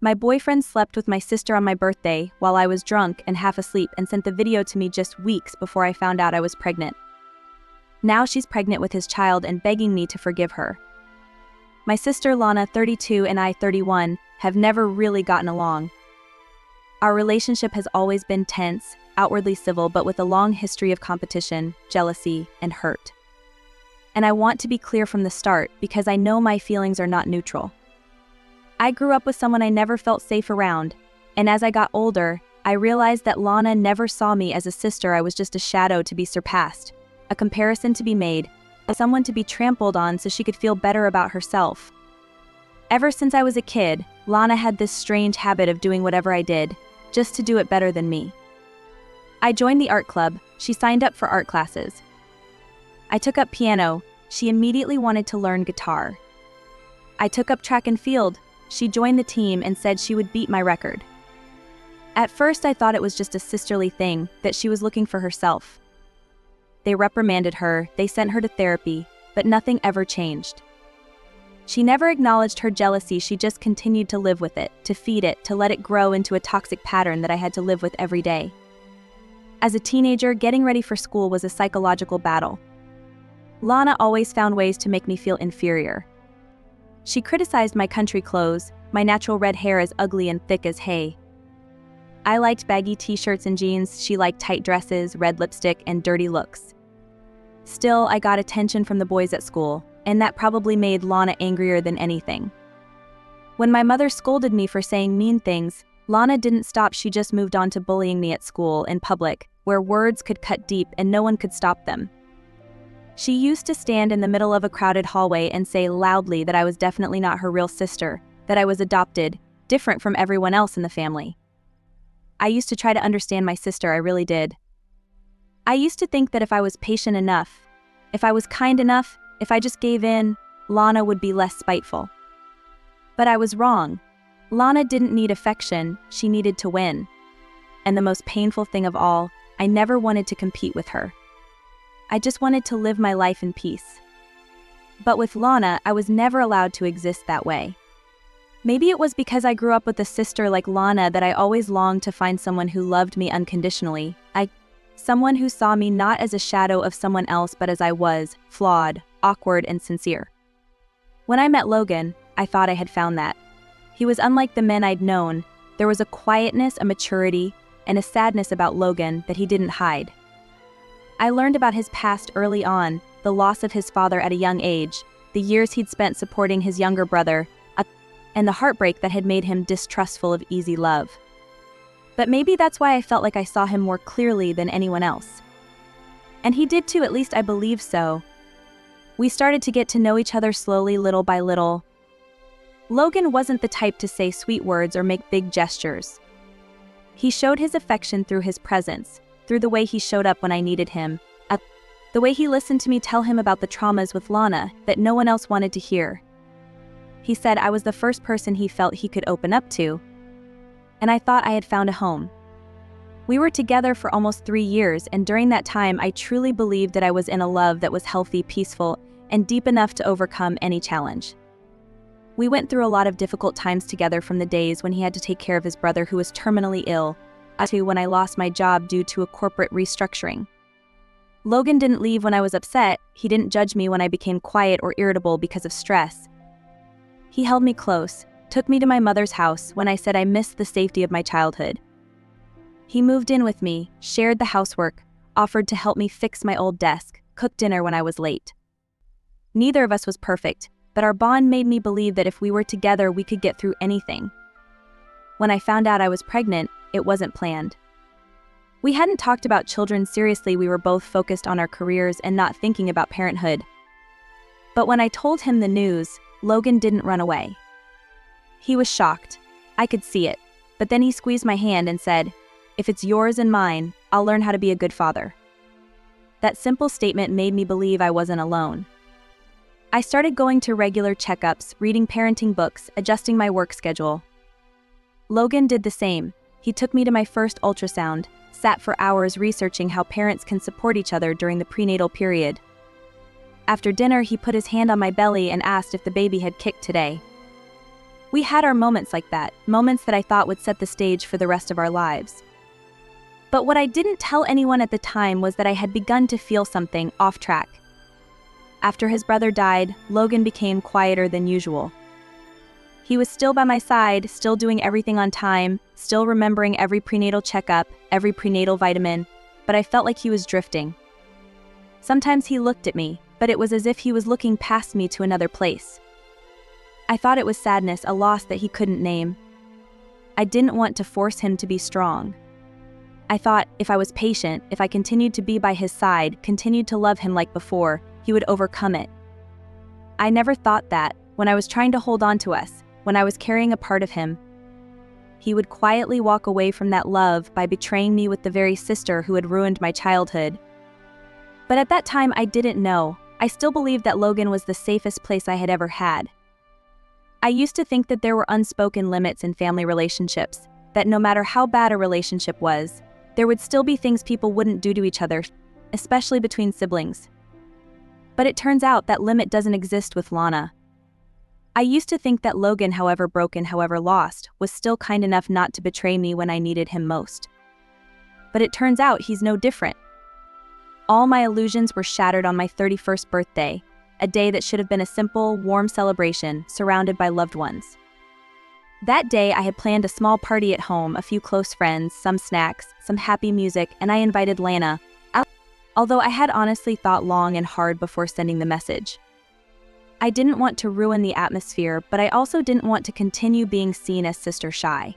My boyfriend slept with my sister on my birthday while I was drunk and half asleep and sent the video to me just weeks before I found out I was pregnant. Now she's pregnant with his child and begging me to forgive her. My sister Lana, 32, and I, 31, have never really gotten along. Our relationship has always been tense, outwardly civil, but with a long history of competition, jealousy, and hurt. And I want to be clear from the start because I know my feelings are not neutral. I grew up with someone I never felt safe around, and as I got older, I realized that Lana never saw me as a sister. I was just a shadow to be surpassed, a comparison to be made, someone to be trampled on so she could feel better about herself. Ever since I was a kid, Lana had this strange habit of doing whatever I did, just to do it better than me. I joined the art club, she signed up for art classes. I took up piano, she immediately wanted to learn guitar. I took up track and field, she joined the team and said she would beat my record. At first I thought it was just a sisterly thing, that she was looking for herself. They reprimanded her, they sent her to therapy, but nothing ever changed. She never acknowledged her jealousy, she just continued to live with it, to feed it, to let it grow into a toxic pattern that I had to live with every day. As a teenager, getting ready for school was a psychological battle. Lana always found ways to make me feel inferior. She criticized my country clothes, my natural red hair as ugly and thick as hay. I liked baggy t-shirts and jeans, she liked tight dresses, red lipstick, and dirty looks. Still, I got attention from the boys at school, and that probably made Lana angrier than anything. When my mother scolded me for saying mean things, Lana didn't stop, she just moved on to bullying me at school, in public, where words could cut deep and no one could stop them. She used to stand in the middle of a crowded hallway and say loudly that I was definitely not her real sister, that I was adopted, different from everyone else in the family. I used to try to understand my sister, I really did. I used to think that if I was patient enough, if I was kind enough, if I just gave in, Lana would be less spiteful. But I was wrong. Lana didn't need affection, she needed to win. And the most painful thing of all, I never wanted to compete with her. I just wanted to live my life in peace. But with Lana, I was never allowed to exist that way. Maybe it was because I grew up with a sister like Lana that I always longed to find someone who loved me unconditionally. Someone who saw me not as a shadow of someone else but as I was, flawed, awkward, and sincere. When I met Logan, I thought I had found that. He was unlike the men I'd known. There was a quietness, a maturity, and a sadness about Logan that he didn't hide. I learned about his past early on, the loss of his father at a young age, the years he'd spent supporting his younger brother, and the heartbreak that had made him distrustful of easy love. But maybe that's why I felt like I saw him more clearly than anyone else. And he did too, at least I believe so. We started to get to know each other slowly, little by little. Logan wasn't the type to say sweet words or make big gestures. He showed his affection through his presence, through the way he showed up when I needed him, the way he listened to me tell him about the traumas with Lana that no one else wanted to hear. He said I was the first person he felt he could open up to, and I thought I had found a home. We were together for almost 3 years, and during that time I truly believed that I was in a love that was healthy, peaceful, and deep enough to overcome any challenge. We went through a lot of difficult times together, from the days when he had to take care of his brother who was terminally ill, to when I lost my job due to a corporate restructuring. Logan didn't leave when I was upset, he didn't judge me when I became quiet or irritable because of stress. He held me close, took me to my mother's house when I said I missed the safety of my childhood. He moved in with me, shared the housework, offered to help me fix my old desk, cooked dinner when I was late. Neither of us was perfect, but our bond made me believe that if we were together we could get through anything. When I found out I was pregnant, it wasn't planned. We hadn't talked about children seriously, we were both focused on our careers and not thinking about parenthood. But when I told him the news, Logan didn't run away. He was shocked. I could see it. But then he squeezed my hand and said, "If it's yours and mine, I'll learn how to be a good father." That simple statement made me believe I wasn't alone. I started going to regular checkups, reading parenting books, adjusting my work schedule. Logan did the same. He took me to my first ultrasound, sat for hours researching how parents can support each other during the prenatal period. After dinner, he put his hand on my belly and asked if the baby had kicked today. We had our moments like that, moments that I thought would set the stage for the rest of our lives. But what I didn't tell anyone at the time was that I had begun to feel something off track. After his brother died, Logan became quieter than usual. He was still by my side, still doing everything on time, still remembering every prenatal checkup, every prenatal vitamin, but I felt like he was drifting. Sometimes he looked at me, but it was as if he was looking past me to another place. I thought it was sadness, a loss that he couldn't name. I didn't want to force him to be strong. I thought if I was patient, if I continued to be by his side, continued to love him like before, he would overcome it. I never thought that, when I was trying to hold on to us, when I was carrying a part of him, he would quietly walk away from that love by betraying me with the very sister who had ruined my childhood. But at that time I didn't know. I still believed that Logan was the safest place I had ever had. I used to think that there were unspoken limits in family relationships, that no matter how bad a relationship was, there would still be things people wouldn't do to each other, especially between siblings. But it turns out that limit doesn't exist with Lana. I used to think that Logan, however broken, however lost, was still kind enough not to betray me when I needed him most. But it turns out he's no different. All my illusions were shattered on my 31st birthday, a day that should have been a simple, warm celebration, surrounded by loved ones. That day I had planned a small party at home, a few close friends, some snacks, some happy music, and I invited Lana, although I had honestly thought long and hard before sending the message. I didn't want to ruin the atmosphere, but I also didn't want to continue being seen as sister shy.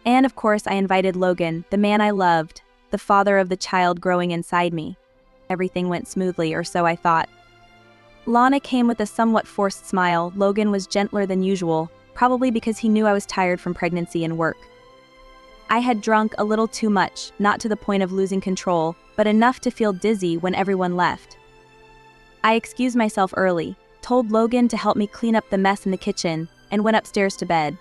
And of course I invited Logan, the man I loved, the father of the child growing inside me. Everything went smoothly, or so I thought. Lana came with a somewhat forced smile. Logan was gentler than usual, probably because he knew I was tired from pregnancy and work. I had drunk a little too much, not to the point of losing control, but enough to feel dizzy when everyone left. I excused myself early, told Logan to help me clean up the mess in the kitchen, and went upstairs to bed.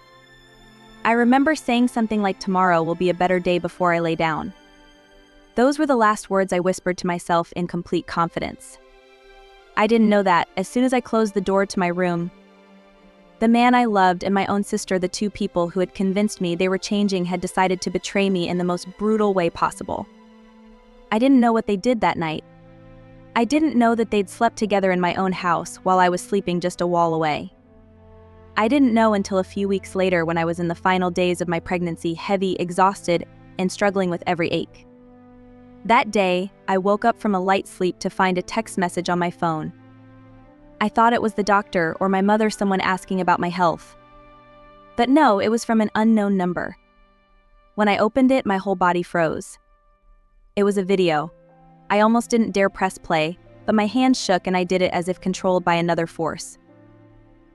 I remember saying something like tomorrow will be a better day before I lay down. Those were the last words I whispered to myself in complete confidence. I didn't know that, as soon as I closed the door to my room, the man I loved and my own sister, the two people who had convinced me they were changing, had decided to betray me in the most brutal way possible. I didn't know what they did that night. I didn't know that they'd slept together in my own house while I was sleeping just a wall away. I didn't know until a few weeks later, when I was in the final days of my pregnancy, heavy, exhausted, and struggling with every ache. That day, I woke up from a light sleep to find a text message on my phone. I thought it was the doctor or my mother, someone asking about my health. But no, it was from an unknown number. When I opened it, my whole body froze. It was a video. I almost didn't dare press play, but my hands shook and I did it as if controlled by another force.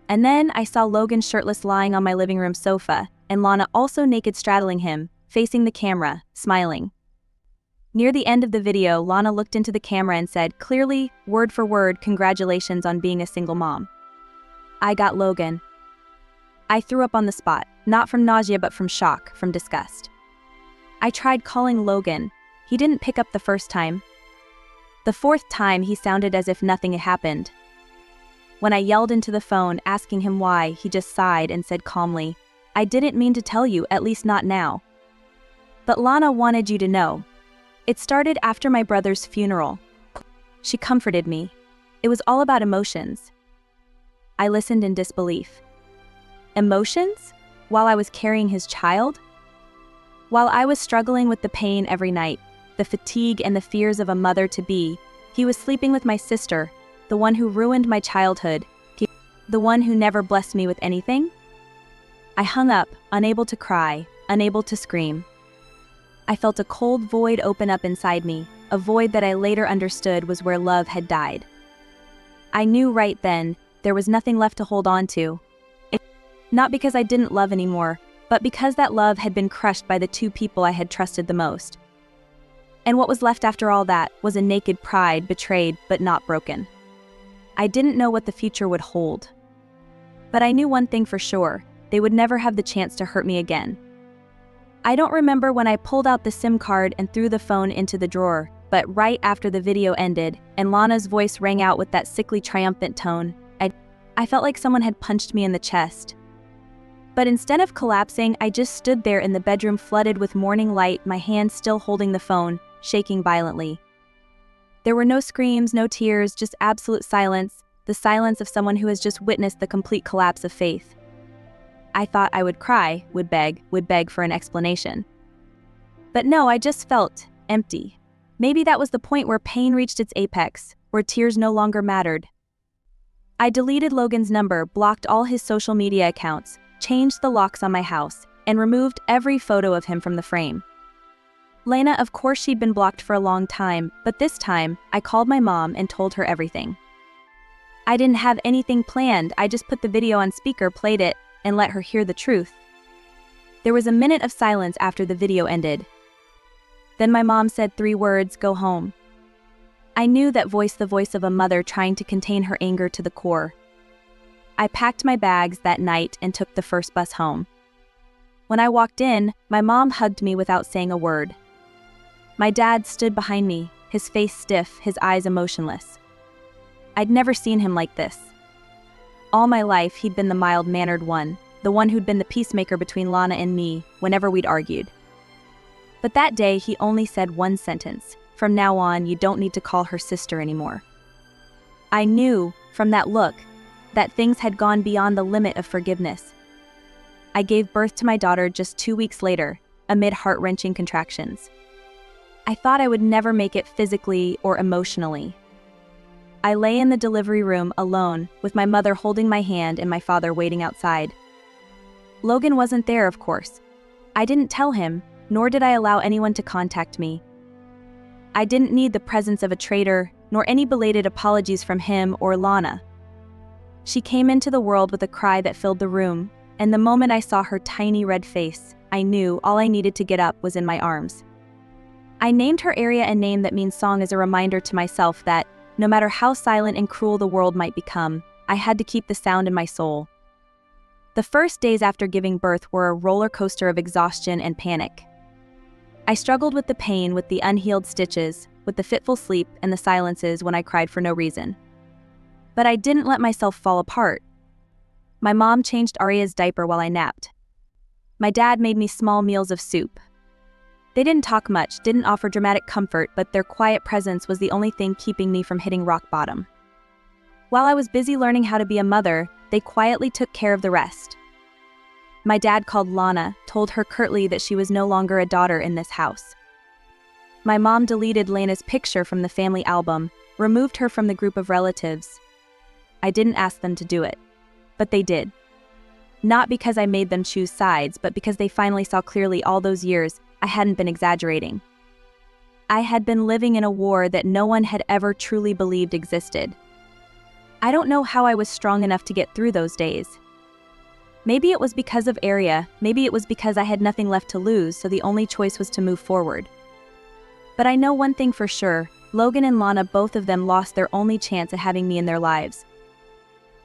And then I saw Logan shirtless lying on my living room sofa, and Lana also naked straddling him, facing the camera, smiling. Near the end of the video, Lana looked into the camera and said, clearly, word for word, "Congratulations on being a single mom." I got Logan. I threw up on the spot, not from nausea but from shock, from disgust. I tried calling Logan. He didn't pick up the first time. The fourth time, he sounded as if nothing had happened. When I yelled into the phone, asking him why, he just sighed and said calmly, "I didn't mean to tell you, at least not now. But Lana wanted you to know. It started after my brother's funeral." She comforted me. It was all about emotions. I listened in disbelief. Emotions? While I was carrying his child? While I was struggling with the pain every night, the fatigue and the fears of a mother-to-be, he was sleeping with my sister, the one who ruined my childhood, the one who never blessed me with anything? I hung up, unable to cry, unable to scream. I felt a cold void open up inside me, a void that I later understood was where love had died. I knew right then there was nothing left to hold on to. Not because I didn't love anymore, but because that love had been crushed by the two people I had trusted the most. And what was left after all that was a naked pride, betrayed but not broken. I didn't know what the future would hold. But I knew one thing for sure: they would never have the chance to hurt me again. I don't remember when I pulled out the SIM card and threw the phone into the drawer, but right after the video ended and Lana's voice rang out with that sickly triumphant tone, I felt like someone had punched me in the chest. But instead of collapsing, I just stood there in the bedroom flooded with morning light, my hand still holding the phone, shaking violently. There were no screams, no tears, just absolute silence, the silence of someone who has just witnessed the complete collapse of faith. I thought I would cry, would beg for an explanation. But no, I just felt empty. Maybe that was the point where pain reached its apex, where tears no longer mattered. I deleted Logan's number, blocked all his social media accounts, changed the locks on my house, and removed every photo of him from the frame. Lena, of course she'd been blocked for a long time, but this time, I called my mom and told her everything. I didn't have anything planned, I just put the video on speaker, played it, and let her hear the truth. There was a minute of silence after the video ended. Then my mom said 3 words, "Go home." I knew that voice, the voice of a mother trying to contain her anger to the core. I packed my bags that night and took the first bus home. When I walked in, my mom hugged me without saying a word. My dad stood behind me, his face stiff, his eyes emotionless. I'd never seen him like this. All my life, he'd been the mild-mannered one, the one who'd been the peacemaker between Lana and me whenever we'd argued. But that day, he only said one sentence: "From now on, you don't need to call her sister anymore." I knew, from that look, that things had gone beyond the limit of forgiveness. I gave birth to my daughter just 2 weeks later, amid heart-wrenching contractions. I thought I would never make it physically or emotionally. I lay in the delivery room alone, with my mother holding my hand and my father waiting outside. Logan wasn't there, of course. I didn't tell him, nor did I allow anyone to contact me. I didn't need the presence of a traitor, nor any belated apologies from him or Lana. She came into the world with a cry that filled the room, and the moment I saw her tiny red face, I knew all I needed to get up was in my arms. I named her Area, a name that means song, as a reminder to myself that, no matter how silent and cruel the world might become, I had to keep the sound in my soul. The first days after giving birth were a roller coaster of exhaustion and panic. I struggled with the pain, with the unhealed stitches, with the fitful sleep and the silences when I cried for no reason. But I didn't let myself fall apart. My mom changed Aria's diaper while I napped. My dad made me small meals of soup. They didn't talk much, didn't offer dramatic comfort, but their quiet presence was the only thing keeping me from hitting rock bottom. While I was busy learning how to be a mother, they quietly took care of the rest. My dad called Lana, told her curtly that she was no longer a daughter in this house. My mom deleted Lena's picture from the family album, removed her from the group of relatives. I didn't ask them to do it, but they did. Not because I made them choose sides, but because they finally saw clearly all those years I hadn't been exaggerating. I had been living in a war that no one had ever truly believed existed. I don't know how I was strong enough to get through those days. Maybe it was because of Area, maybe it was because I had nothing left to lose, so the only choice was to move forward. But I know one thing for sure, Logan and Lana, both of them lost their only chance at having me in their lives.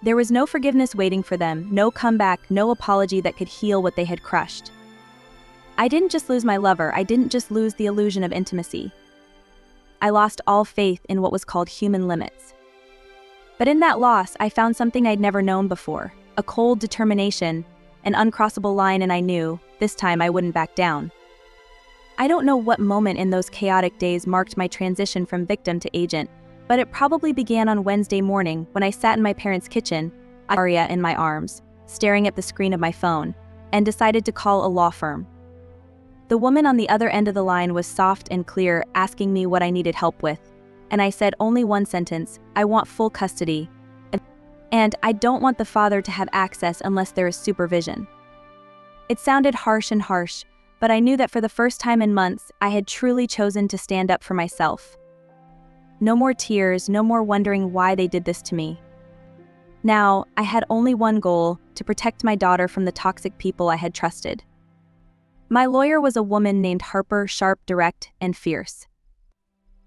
There was no forgiveness waiting for them, no comeback, no apology that could heal what they had crushed. I didn't just lose my lover, I didn't just lose the illusion of intimacy. I lost all faith in what was called human limits. But in that loss, I found something I'd never known before, a cold determination, an uncrossable line, and I knew, this time I wouldn't back down. I don't know what moment in those chaotic days marked my transition from victim to agent, but it probably began on Wednesday morning when I sat in my parents' kitchen, Aria in my arms, staring at the screen of my phone, and decided to call a law firm. The woman on the other end of the line was soft and clear, asking me what I needed help with, and I said only one sentence: I want full custody, and I don't want the father to have access unless there is supervision. It sounded harsh, but I knew that for the first time in months, I had truly chosen to stand up for myself. No more tears, no more wondering why they did this to me. Now, I had only one goal: to protect my daughter from the toxic people I had trusted. My lawyer was a woman named Harper, sharp, direct, and fierce.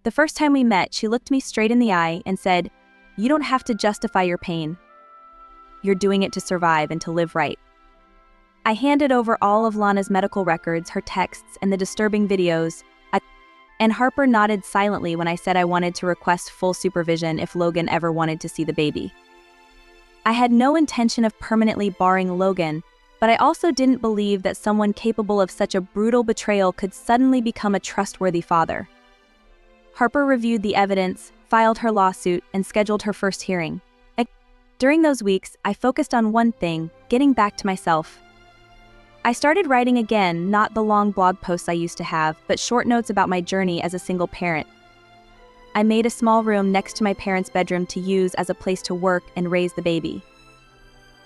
The first time we met, she looked me straight in the eye and said, "You don't have to justify your pain. You're doing it to survive and to live right." I handed over all of Lana's medical records, her texts, and the disturbing videos, and Harper nodded silently when I said I wanted to request full supervision if Logan ever wanted to see the baby. I had no intention of permanently barring Logan, But I also didn't believe that someone capable of such a brutal betrayal could suddenly become a trustworthy father. Harper reviewed the evidence, filed her lawsuit, and scheduled her first hearing. During those weeks, I focused on one thing: getting back to myself. I started writing again, not the long blog posts I used to have, but short notes about my journey as a single parent. I made a small room next to my parents' bedroom to use as a place to work and raise the baby.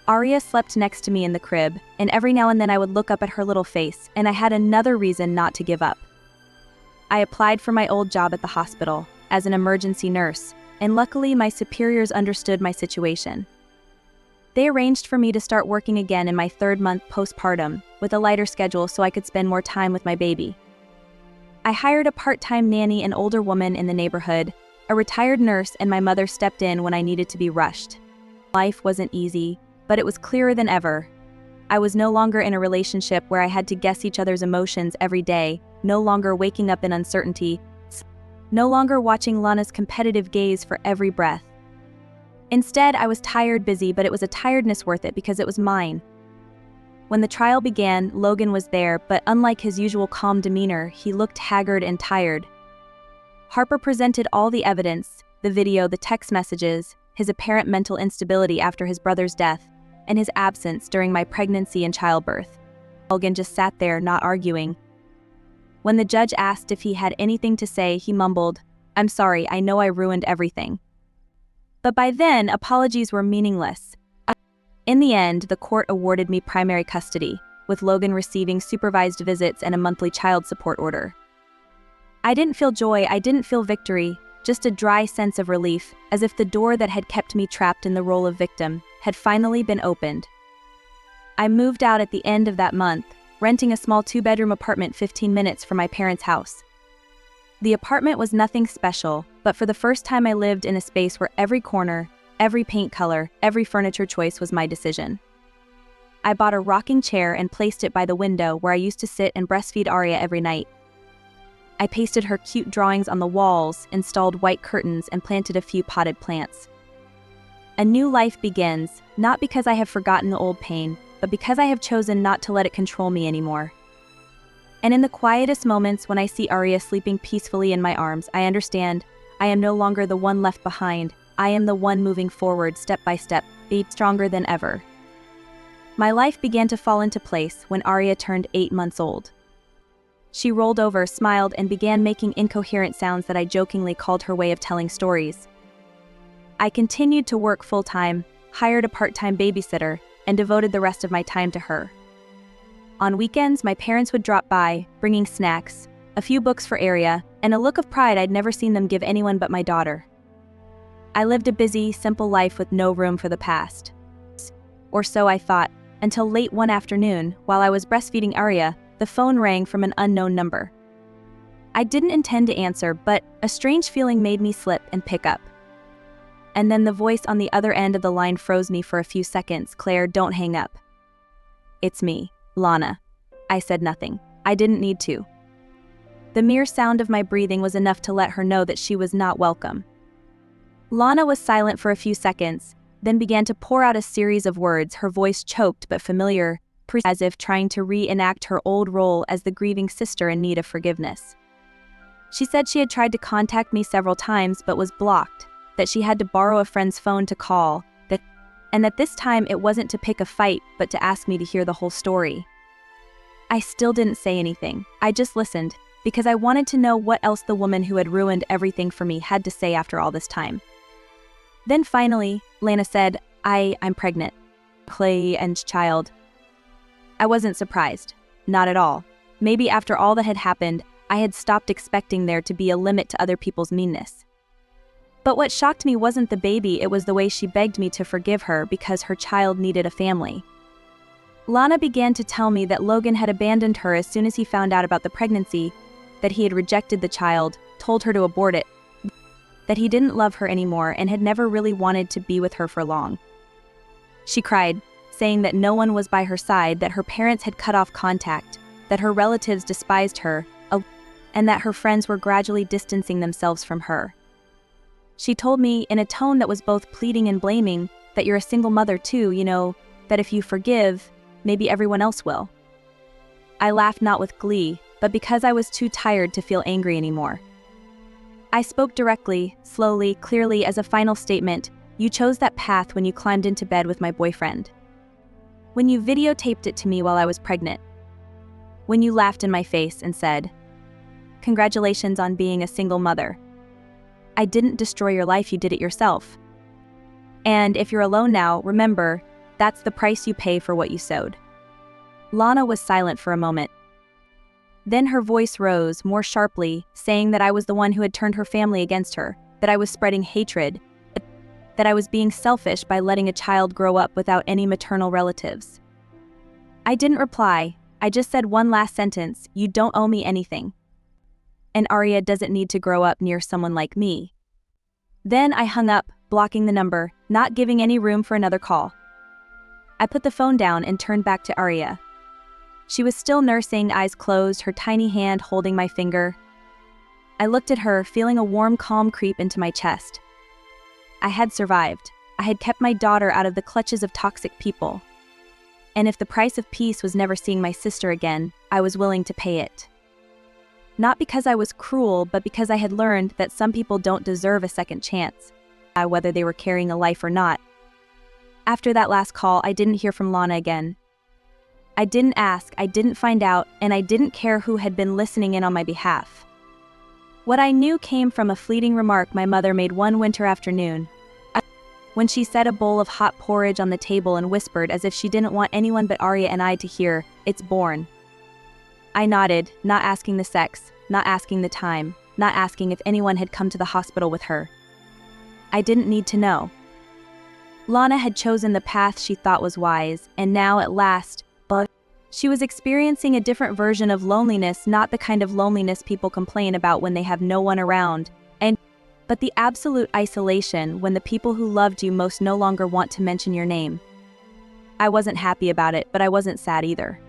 Arya slept next to me in the crib, and every now and then I would look up at her little face, and I had another reason not to give up. I applied for my old job at the hospital, as an emergency nurse, and luckily my superiors understood my situation. They arranged for me to start working again in my 3rd month postpartum, with a lighter schedule so I could spend more time with my baby. I hired a part-time nanny, an older woman in the neighborhood, a retired nurse, and my mother stepped in when I needed to be rushed. Life wasn't easy, but it was clearer than ever. I was no longer in a relationship where I had to guess each other's emotions every day, no longer waking up in uncertainty, no longer watching Lana's competitive gaze for every breath. Instead, I was tired, busy, but it was a tiredness worth it because it was mine. When the trial began, Logan was there, but unlike his usual calm demeanor, he looked haggard and tired. Harper presented all the evidence: the video, the text messages, his apparent mental instability after his brother's death, and his absence during my pregnancy and childbirth. Logan just sat there, not arguing. When the judge asked if he had anything to say, he mumbled, "I'm sorry, I know I ruined everything." But by then, apologies were meaningless. In the end, the court awarded me primary custody, with Logan receiving supervised visits and a monthly child support order. I didn't feel joy, I didn't feel victory, just a dry sense of relief, as if the door that had kept me trapped in the role of victim had finally been opened. I moved out at the end of that month, renting a small 2-bedroom apartment 15 minutes from my parents' house. The apartment was nothing special, but for the first time I lived in a space where every corner, every paint color, every furniture choice was my decision. I bought a rocking chair and placed it by the window where I used to sit and breastfeed Arya every night. I pasted her cute drawings on the walls, installed white curtains, and planted a few potted plants. A new life begins, not because I have forgotten the old pain, but because I have chosen not to let it control me anymore. And in the quietest moments when I see Arya sleeping peacefully in my arms, I understand I am no longer the one left behind. I am the one moving forward step by step, stronger than ever. My life began to fall into place when Arya turned 8 months old. She rolled over, smiled, and began making incoherent sounds that I jokingly called her way of telling stories. I continued to work full-time, hired a part-time babysitter, and devoted the rest of my time to her. On weekends, my parents would drop by, bringing snacks, a few books for Arya, and a look of pride I'd never seen them give anyone but my daughter. I lived a busy, simple life with no room for the past. Or so I thought, until late one afternoon, while I was breastfeeding Arya, the phone rang from an unknown number. I didn't intend to answer, but a strange feeling made me slip and pick up. And then the voice on the other end of the line froze me for a few seconds. "Claire, don't hang up." "It's me, Lana." I said nothing. I didn't need to. The mere sound of my breathing was enough to let her know that she was not welcome. Lana was silent for a few seconds, then began to pour out a series of words, her voice choked but familiar, as if trying to reenact her old role as the grieving sister in need of forgiveness. She said she had tried to contact me several times but was blocked, that she had to borrow a friend's phone to call, and that this time it wasn't to pick a fight but to ask me to hear the whole story. I still didn't say anything. I just listened, because I wanted to know what else the woman who had ruined everything for me had to say after all this time. Then finally, Lana said, I'm pregnant. Clay and child. I wasn't surprised. Not at all. Maybe after all that had happened, I had stopped expecting there to be a limit to other people's meanness. But what shocked me wasn't the baby, it was the way she begged me to forgive her because her child needed a family. Lana began to tell me that Logan had abandoned her as soon as he found out about the pregnancy, that he had rejected the child, told her to abort it, that he didn't love her anymore and had never really wanted to be with her for long. She cried, saying that no one was by her side, that her parents had cut off contact, that her relatives despised her, and that her friends were gradually distancing themselves from her. She told me, in a tone that was both pleading and blaming, that you're a single mother too, that if you forgive, maybe everyone else will. I laughed not with glee, but because I was too tired to feel angry anymore. I spoke directly, slowly, clearly as a final statement. You chose that path when you climbed into bed with my boyfriend. When you videotaped it to me while I was pregnant. When you laughed in my face and said, "Congratulations on being a single mother. I didn't destroy your life, you did it yourself. And if you're alone now, remember, that's the price you pay for what you sowed." Lana was silent for a moment. Then her voice rose more sharply, saying that I was the one who had turned her family against her, that I was spreading hatred, that I was being selfish by letting a child grow up without any maternal relatives. I didn't reply, I just said one last sentence, "You don't owe me anything. And Arya doesn't need to grow up near someone like me." Then I hung up, blocking the number, not giving any room for another call. I put the phone down and turned back to Arya. She was still nursing, eyes closed, her tiny hand holding my finger. I looked at her, feeling a warm calm creep into my chest. I had survived. I had kept my daughter out of the clutches of toxic people. And if the price of peace was never seeing my sister again, I was willing to pay it. Not because I was cruel, but because I had learned that some people don't deserve a second chance, whether they were carrying a life or not. After that last call, I didn't hear from Lana again. I didn't ask, I didn't find out, and I didn't care who had been listening in on my behalf. What I knew came from a fleeting remark my mother made one winter afternoon, when she set a bowl of hot porridge on the table and whispered as if she didn't want anyone but Arya and I to hear, "It's born." I nodded, not asking the sex, not asking the time, not asking if anyone had come to the hospital with her. I didn't need to know. Lana had chosen the path she thought was wise, and now at last, she was experiencing a different version of loneliness, not the kind of loneliness people complain about when they have no one around, but the absolute isolation when the people who loved you most no longer want to mention your name. I wasn't happy about it, but I wasn't sad either.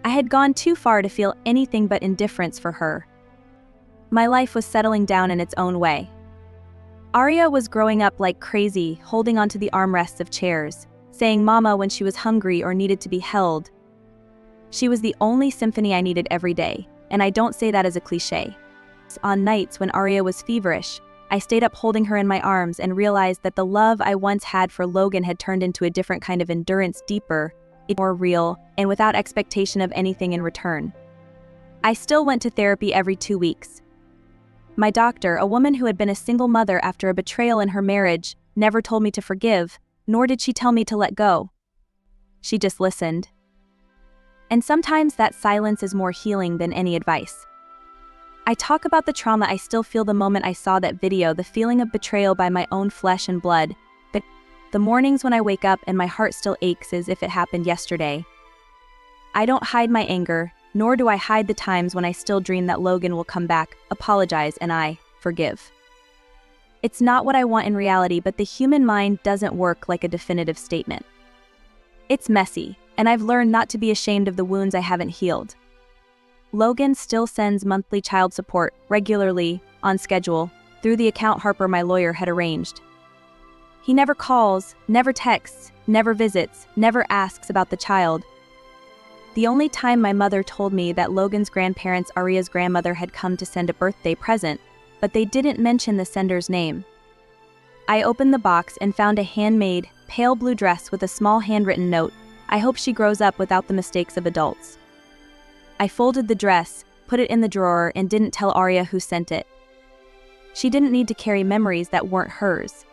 I had gone too far to feel anything but indifference for her. My life was settling down in its own way. Arya was growing up like crazy, holding onto the armrests of chairs, saying "mama" when she was hungry or needed to be held. She was the only symphony I needed every day, and I don't say that as a cliché. On nights when Arya was feverish, I stayed up holding her in my arms and realized that the love I once had for Logan had turned into a different kind of endurance, deeper, more real, and without expectation of anything in return. I still went to therapy every 2 weeks. My doctor, a woman who had been a single mother after a betrayal in her marriage, never told me to forgive, nor did she tell me to let go. She just listened. And sometimes that silence is more healing than any advice. I talk about the trauma I still feel the moment I saw that video, the feeling of betrayal by my own flesh and blood, the mornings when I wake up and my heart still aches as if it happened yesterday. I don't hide my anger, nor do I hide the times when I still dream that Logan will come back, apologize, and I forgive. It's not what I want in reality, but the human mind doesn't work like a definitive statement. It's messy, and I've learned not to be ashamed of the wounds I haven't healed. Logan still sends monthly child support, regularly, on schedule, through the account Harper, my lawyer, had arranged. He never calls, never texts, never visits, never asks about the child. The only time my mother told me that Logan's grandparents, Arya's grandmother, had come to send a birthday present, but they didn't mention the sender's name. I opened the box and found a handmade, pale blue dress with a small handwritten note. I hope she grows up without the mistakes of adults. I folded the dress, put it in the drawer, and didn't tell Arya who sent it. She didn't need to carry memories that weren't hers.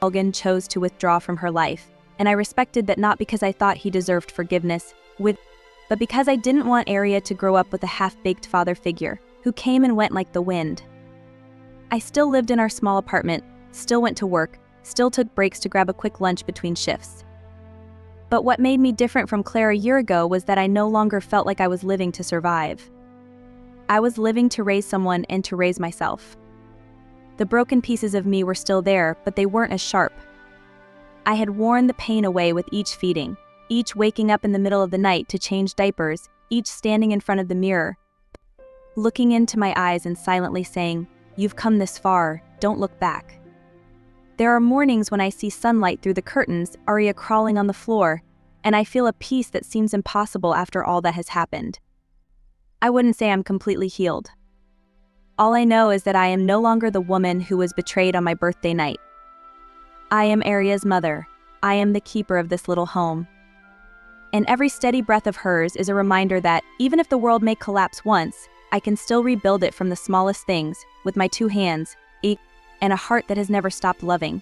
Logan chose to withdraw from her life, and I respected that, not because I thought he deserved forgiveness, but because I didn't want Arya to grow up with a half-baked father figure, who came and went like the wind. I still lived in our small apartment, still went to work, still took breaks to grab a quick lunch between shifts. But what made me different from Claire a year ago was that I no longer felt like I was living to survive. I was living to raise someone and to raise myself. The broken pieces of me were still there, but they weren't as sharp. I had worn the pain away with each feeding, each waking up in the middle of the night to change diapers, each standing in front of the mirror, looking into my eyes and silently saying, "You've come this far, don't look back." There are mornings when I see sunlight through the curtains, Arya crawling on the floor, and I feel a peace that seems impossible after all that has happened. I wouldn't say I'm completely healed. All I know is that I am no longer the woman who was betrayed on my birthday night. I am Aria's mother. I am the keeper of this little home. And every steady breath of hers is a reminder that, even if the world may collapse once, I can still rebuild it from the smallest things, with my 2 hands, and a heart that has never stopped loving.